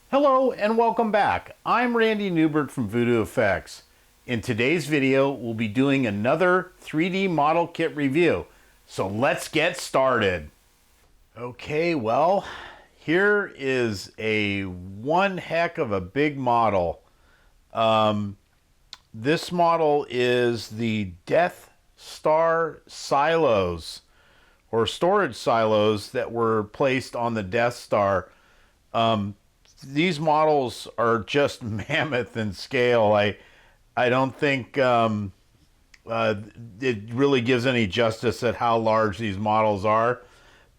Hello and welcome back. I'm Randy Newbert from VoodooFX. In today's video, we'll be doing another 3D model kit review. So let's get started. Okay, well, here is a one heck of a big model. This model is the Death Star silos, or storage silos that were placed on the Death Star. These models are just mammoth in scale. I don't think it really gives any justice at how large these models are.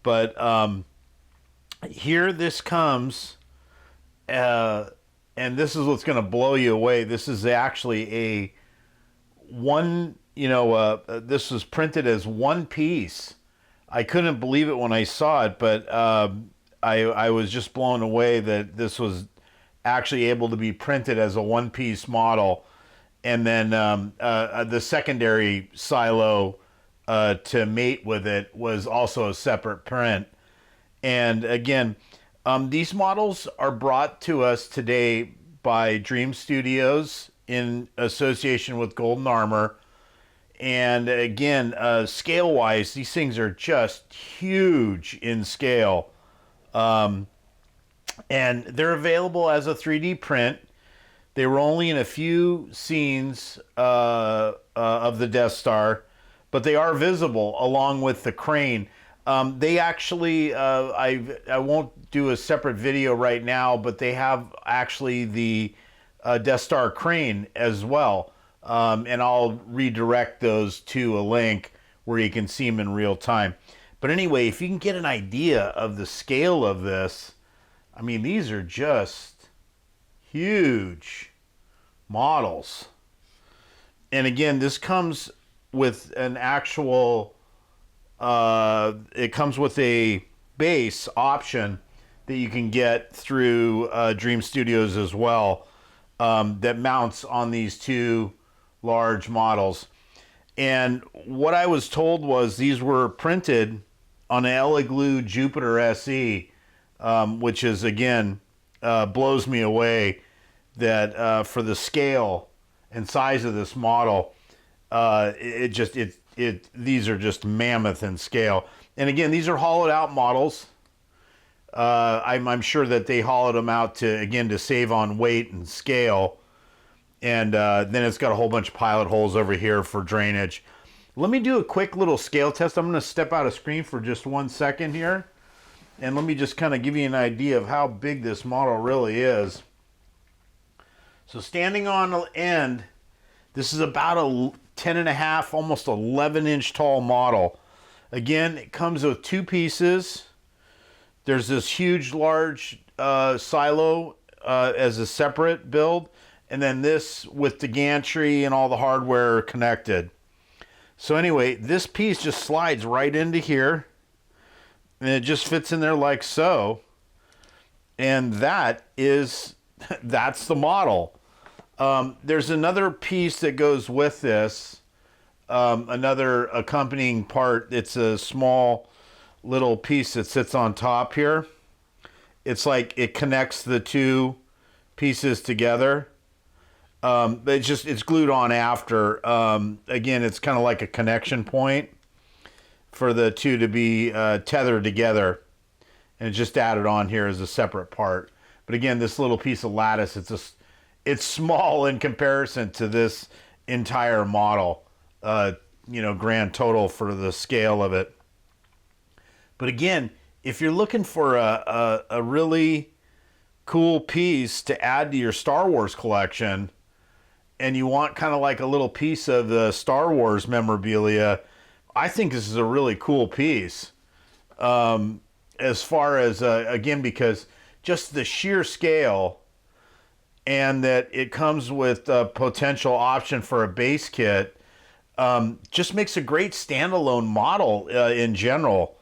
But here this comes, and this is what's going to blow you away. This is actually a this was printed as one piece. I couldn't believe it when I saw it, but I was just blown away that this was actually able to be printed as a one-piece model. And then the secondary silo to mate with it was also a separate print. And again, these models are brought to us today by Dream Studios in association with Golden Armor. And again, scale-wise, these things are just huge in scale. And they're available as a 3D print. They were only in a few scenes of the Death Star, but they are visible along with the crane. They actually, I won't do a separate video right now, but they have actually the Death Star crane as well. And I'll redirect those to a link where you can see them in real time. But anyway, if you can get an idea of the scale of this, I mean, these are just huge models. And again, this comes with an actual, it comes with a base option that you can get through Dream Studios as well, that mounts on these two large models. And what I was told was these were printed on an Elegoo Jupiter SE, which is, again, blows me away that for the scale and size of this model, these are just mammoth in scale. And again, these are hollowed out models. I'm sure that they hollowed them out to save on weight and scale. And then it's got a whole bunch of pilot holes over here for drainage. Let me do a quick little scale test. I'm going to step out of screen for just 1 second here. And let me just kind of give you an idea of how big this model really is. So standing on the end, this is about a 10.5, almost 11-inch tall model. Again, it comes with two pieces. There's this huge, large silo as a separate build. And then this with the gantry and all the hardware connected. So anyway, this piece just slides right into here. And it just fits in there like so. And that's the model. There's another piece that goes with this. Another accompanying part. It's a small little piece that sits on top here. It's like it connects the two pieces together. But it's glued on after. Again, it's kind of like a connection point for the two to be tethered together, and it's just added on here as a separate part. But again, this little piece of lattice, it's small in comparison to this entire model, grand total for the scale of it. But again, if you're looking for a really cool piece to add to your Star Wars collection, and you want kind of like a little piece of the Star Wars memorabilia, I think this is a really cool piece. As far as, again, because just the sheer scale, and that it comes with a potential option for a base kit, just makes a great standalone model in general.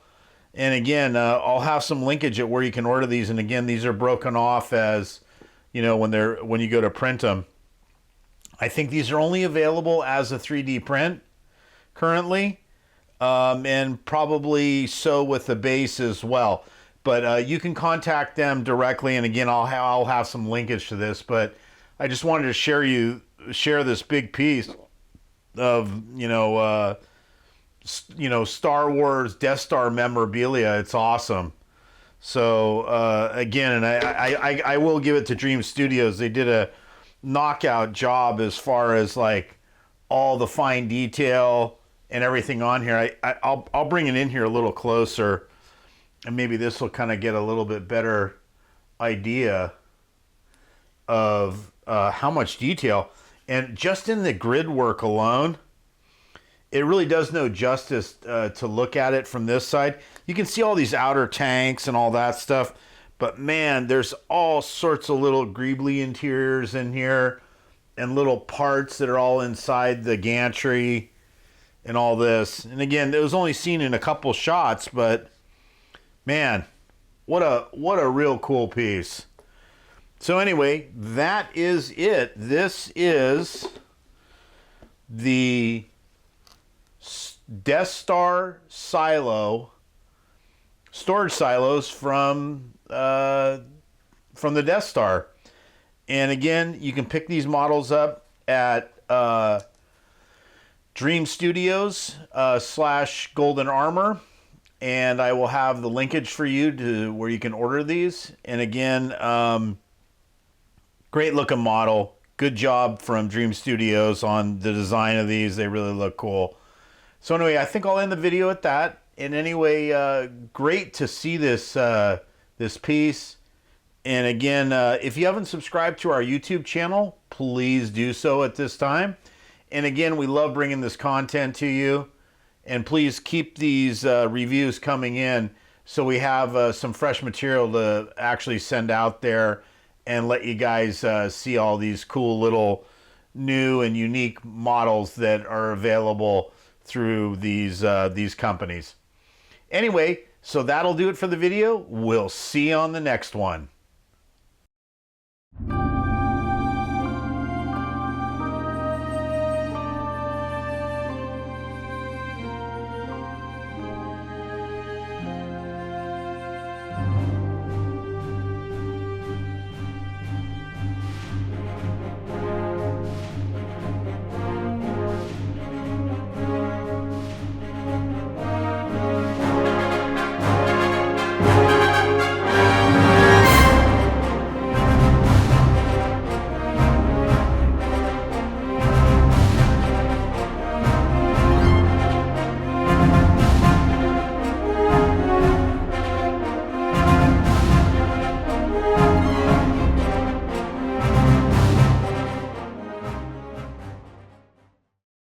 And again, I'll have some linkage at where you can order these. And again, these are broken off as, when you go to print them. I think these are only available as a 3D print currently, and probably so with the base as well. But you can contact them directly, and again, I'll have some linkage to this. But I just wanted to share this big piece of Star Wars Death Star memorabilia. It's awesome. So again, and I will give it to Dream Studios. They did a knockout job as far as like all the fine detail and everything on here. I'll bring it in here a little closer, and maybe this will kind of get a little bit better idea of how much detail. And just in the grid work alone, it really does no justice to look at it from this side. You can see all these outer tanks and all that stuff, but man, there's all sorts of little greebly interiors in here and little parts that are all inside the gantry and all this. And again, it was only seen in a couple shots, but man, what a real cool piece. So anyway, that is it. This is the Death Star silo, storage silos from the Death Star. And again, you can pick these models up at Dream Studios / Golden Armor, and I will have the linkage for you to where you can order these. And again, great looking model. Good job from Dream Studios on the design of these. They really look cool. So anyway, I think I'll end the video at that. And anyway, great to see this this piece. And again, if you haven't subscribed to our YouTube channel, please do so at this time. And again, we love bringing this content to you. And please keep these reviews coming in so we have some fresh material to actually send out there and let you guys see all these cool little new and unique models that are available through these companies. Anyway, so that'll do it for the video. We'll see you on the next one.